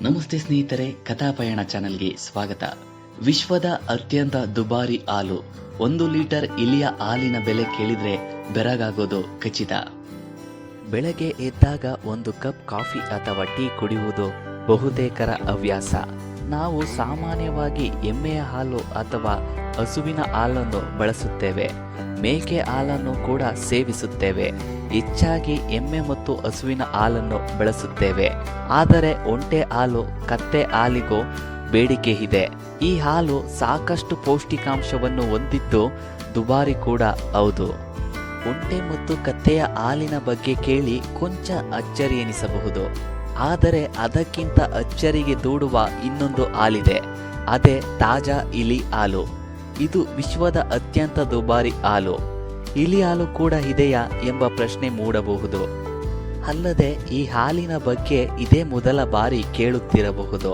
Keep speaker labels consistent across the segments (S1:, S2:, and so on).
S1: ನಮಸ್ತೆ ಸ್ನೇಹಿತರೆ, ಕಥಾಪಯಣ ಚಾನೆಲ್ಗೆ ಸ್ವಾಗತ. ವಿಶ್ವದ ಅತ್ಯಂತ ದುಬಾರಿ ಹಾಲು. 1 ಲೀಟರ್ ಇಲಿಯ ಹಾಲಿನ ಬೆಲೆ ಕೇಳಿದ್ರೆ ಬೆರಗಾಗೋದು ಖಚಿತ.
S2: ಬೆಳಗ್ಗೆ ಎದ್ದಾಗ 1 ಕಪ್ ಕಾಫಿ ಅಥವಾ ಟೀ ಕುಡಿಯುವುದು ಬಹುತೇಕರ ಹವ್ಯಾಸ. ನಾವು ಸಾಮಾನ್ಯವಾಗಿ ಎಮ್ಮೆಯ ಹಾಲು ಅಥವಾ ಹಸುವಿನ ಹಾಲನ್ನು ಬಳಸುತ್ತೇವೆ. ಮೇಕೆ ಹಾಲನ್ನು ಕೂಡ ಸೇವಿಸುತ್ತೇವೆ. ಹೆಚ್ಚಾಗಿ ಎಮ್ಮೆ ಮತ್ತು ಹಸುವಿನ ಹಾಲನ್ನು ಬಳಸುತ್ತೇವೆ. ಆದರೆ ಒಂಟೆ ಹಾಲು, ಕತ್ತೆ ಹಾಲಿಗೂ ಬೇಡಿಕೆ ಇದೆ. ಈ ಹಾಲು ಸಾಕಷ್ಟು ಪೌಷ್ಟಿಕಾಂಶವನ್ನು ಹೊಂದಿದ್ದು ದುಬಾರಿ ಕೂಡ ಹೌದು. ಒಂಟೆ ಮತ್ತು ಕತ್ತೆಯ ಹಾಲಿನ ಬಗ್ಗೆ ಕೇಳಿ ಕೊಂಚ ಅಚ್ಚರಿ ಎನಿಸಬಹುದು. ಆದರೆ ಅದಕ್ಕಿಂತ ಅಚ್ಚರಿಗೆ ದೂಡುವ ಇನ್ನೊಂದು ಹಾಲಿದೆ. ಅದೇ ತಾಜಾ ಇಲಿ ಹಾಲು. ಇದು ವಿಶ್ವದ ಅತ್ಯಂತ ದುಬಾರಿ ಹಾಲು. ಇಲಿ ಹಾಲು ಕೂಡ ಇದೆಯಾ ಎಂಬ ಪ್ರಶ್ನೆ ಮೂಡಬಹುದು. ಅಲ್ಲದೆ ಈ ಹಾಲಿನ ಬಗ್ಗೆ ಇದೇ ಮೊದಲ ಬಾರಿ ಕೇಳುತ್ತಿರಬಹುದು.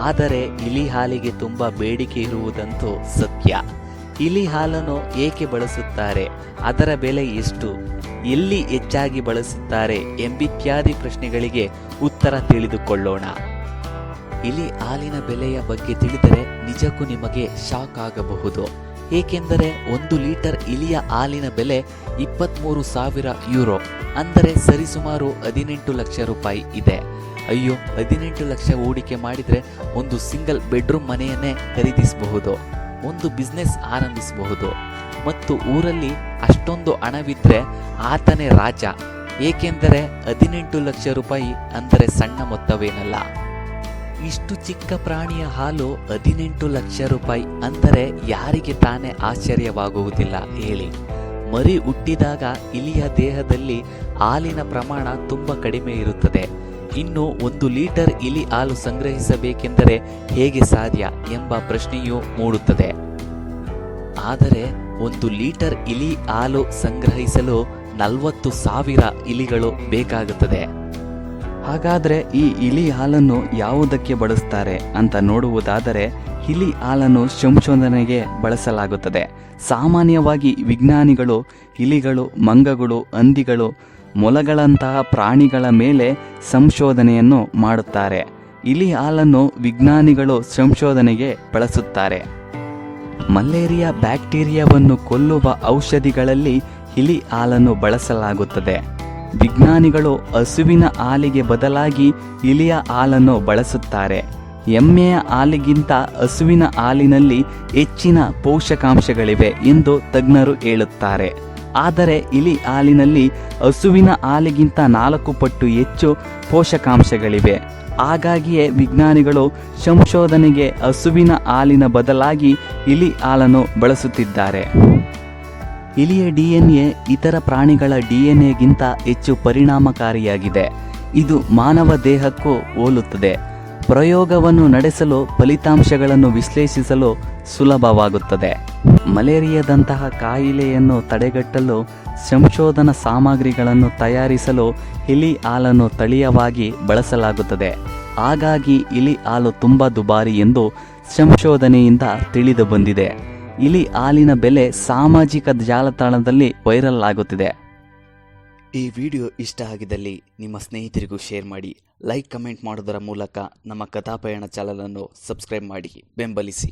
S2: ಆದರೆ ಇಲಿ ಹಾಲಿಗೆ ತುಂಬಾ ಬೇಡಿಕೆ ಇರುವುದಂತೂ ಸತ್ಯ. ಇಲಿ ಹಾಲನ್ನು ಏಕೆ ಬಳಸುತ್ತಾರೆ? ಅದರ ಬೆಲೆ ಎಷ್ಟು? ಎಲ್ಲಿ ಹೆಚ್ಚಾಗಿ ಬಳಸುತ್ತಾರೆ ಎಂಬಿತ್ಯಾದಿ ಪ್ರಶ್ನೆಗಳಿಗೆ ಉತ್ತರ ತಿಳಿದುಕೊಳ್ಳೋಣ. ಇಲಿ ಹಾಲಿನ ಬೆಲೆಯ ಬಗ್ಗೆ ತಿಳಿದರೆ ನಿಜಕ್ಕೂ ನಿಮಗೆ ಶಾಕ್ ಆಗಬಹುದು. ಏಕೆಂದರೆ 1 ಲೀಟರ್ ಇಲಿಯ ಹಾಲಿನ ಬೆಲೆ 23,000 ಯೂರೋ, ಅಂದರೆ ಸರಿಸುಮಾರು 18 ಲಕ್ಷ ರೂಪಾಯಿ ಇದೆ. ಅಯ್ಯೋ, 18 ಲಕ್ಷ ಹೂಡಿಕೆ ಮಾಡಿದರೆ ಒಂದು ಸಿಂಗಲ್ ಬೆಡ್ರೂಮ್ ಮನೆಯನ್ನೇ ಖರೀದಿಸಬಹುದು, ಒಂದು ಬಿಸ್ನೆಸ್ ಆರಂಭಿಸಬಹುದು. ಮತ್ತು ಊರಲ್ಲಿ ಅಷ್ಟೊಂದು ಹಣವಿದ್ರೆ ಆತನೇ ರಾಜ. ಏಕೆಂದರೆ 18 ಲಕ್ಷ ರೂಪಾಯಿ ಅಂದರೆ ಸಣ್ಣ ಮೊತ್ತವೇನಲ್ಲ. ಇಷ್ಟು ಚಿಕ್ಕ ಪ್ರಾಣಿಯ ಹಾಲು 18 ಲಕ್ಷ ರೂಪಾಯಿ ಅಂದರೆ ಯಾರಿಗೆ ತಾನೇ ಆಶ್ಚರ್ಯವಾಗುವುದಿಲ್ಲ ಹೇಳಿ. ಮರಿ ಹುಟ್ಟಿದಾಗ ಇಲಿಯ ದೇಹದಲ್ಲಿ ಹಾಲಿನ ಪ್ರಮಾಣ ತುಂಬ ಕಡಿಮೆ ಇರುತ್ತದೆ. ಇನ್ನು 1 ಲೀಟರ್ ಇಲಿ ಹಾಲು ಸಂಗ್ರಹಿಸಬೇಕೆಂದರೆ ಹೇಗೆ ಸಾಧ್ಯ ಎಂಬ ಪ್ರಶ್ನೆಯೂ ಮೂಡುತ್ತದೆ. ಆದರೆ 1 ಲೀಟರ್ ಇಲಿ ಹಾಲು ಸಂಗ್ರಹಿಸಲು 40,000 ಇಲಿಗಳು ಬೇಕಾಗುತ್ತದೆ. ಹಾಗಾದರೆ ಈ ಇಲಿ ಹಾಲನ್ನು ಯಾವುದಕ್ಕೆ ಬಳಸ್ತಾರೆ ಅಂತ ನೋಡುವುದಾದರೆ, ಇಲಿ ಹಾಲನ್ನು ಸಂಶೋಧನೆಗೆ ಬಳಸಲಾಗುತ್ತದೆ. ಸಾಮಾನ್ಯವಾಗಿ ವಿಜ್ಞಾನಿಗಳು ಇಲಿಗಳು, ಮಂಗಗಳು, ಹಂದಿಗಳು, ಮೊಲಗಳಂತಹ ಪ್ರಾಣಿಗಳ ಮೇಲೆ ಸಂಶೋಧನೆಯನ್ನು ಮಾಡುತ್ತಾರೆ. ಇಲಿ ಹಾಲನ್ನು ವಿಜ್ಞಾನಿಗಳು ಸಂಶೋಧನೆಗೆ ಬಳಸುತ್ತಾರೆ. ಮಲೇರಿಯಾ ಬ್ಯಾಕ್ಟೀರಿಯಾವನ್ನು ಕೊಲ್ಲುವ ಔಷಧಿಗಳಲ್ಲಿ ಇಲಿ ಹಾಲನ್ನು ಬಳಸಲಾಗುತ್ತದೆ. ವಿಜ್ಞಾನಿಗಳು ಹಸುವಿನ ಹಾಲಿಗೆ ಬದಲಾಗಿ ಇಲಿಯ ಹಾಲನ್ನು ಬಳಸುತ್ತಾರೆ. ಎಮ್ಮೆಯ ಹಾಲಿಗಿಂತ ಹಸುವಿನ ಹಾಲಿನಲ್ಲಿ ಹೆಚ್ಚಿನ ಪೋಷಕಾಂಶಗಳಿವೆ ಎಂದು ತಜ್ಞರು ಹೇಳುತ್ತಾರೆ. ಆದರೆ ಇಲಿ ಹಾಲಿನಲ್ಲಿ ಹಸುವಿನ ಹಾಲಿಗಿಂತ 4 ಪಟ್ಟು ಹೆಚ್ಚು ಪೋಷಕಾಂಶಗಳಿವೆ. ಹಾಗಾಗಿಯೇ ವಿಜ್ಞಾನಿಗಳು ಸಂಶೋಧನೆಗೆ ಹಸುವಿನ ಹಾಲಿನ ಬದಲಾಗಿ ಇಲಿ ಹಾಲನ್ನು ಬಳಸುತ್ತಿದ್ದಾರೆ. ಇಲಿಯ DNA ಇತರ ಪ್ರಾಣಿಗಳ DNAಗಿಂತ ಹೆಚ್ಚು ಪರಿಣಾಮಕಾರಿಯಾಗಿದೆ. ಇದು ಮಾನವ ದೇಹಕ್ಕೂ ಹೋಲುತ್ತದೆ. ಪ್ರಯೋಗವನ್ನು ನಡೆಸಲು, ಫಲಿತಾಂಶಗಳನ್ನು ವಿಶ್ಲೇಷಿಸಲು ಸುಲಭವಾಗುತ್ತದೆ. ಮಲೇರಿಯಾದಂತಹ ಕಾಯಿಲೆಯನ್ನು ತಡೆಗಟ್ಟಲು ಸಂಶೋಧನಾ ಸಾಮಗ್ರಿಗಳನ್ನು ತಯಾರಿಸಲು ಇಲಿ ಹಾಲನ್ನು ತಳೀಯವಾಗಿ ಬಳಸಲಾಗುತ್ತದೆ. ಹಾಗಾಗಿ ಇಲಿ ಹಾಲು ತುಂಬ ದುಬಾರಿ ಎಂದು ಸಂಶೋಧನೆಯಿಂದ ತಿಳಿದು ಬಂದಿದೆ. ಇಲಿ ಹಾಲಿನ ಬೆಲೆ ಸಾಮಾಜಿಕ ಜಾಲತಾಣದಲ್ಲಿ ವೈರಲ್ ಆಗುತ್ತಿದೆ.
S1: ಈ ವಿಡಿಯೋ ಇಷ್ಟ ಆಗಿದ್ದಲ್ಲಿ ನಿಮ್ಮ ಸ್ನೇಹಿತರಿಗೂ ಶೇರ್ ಮಾಡಿ. ಲೈಕ್, ಕಮೆಂಟ್ ಮಾಡೋದರ ಮೂಲಕ ನಮ್ಮ ಕಥಾಪಯಣ ಚಾನಲನ್ನು ಸಬ್ಸ್ಕ್ರೈಬ್ ಮಾಡಿ ಬೆಂಬಲಿಸಿ.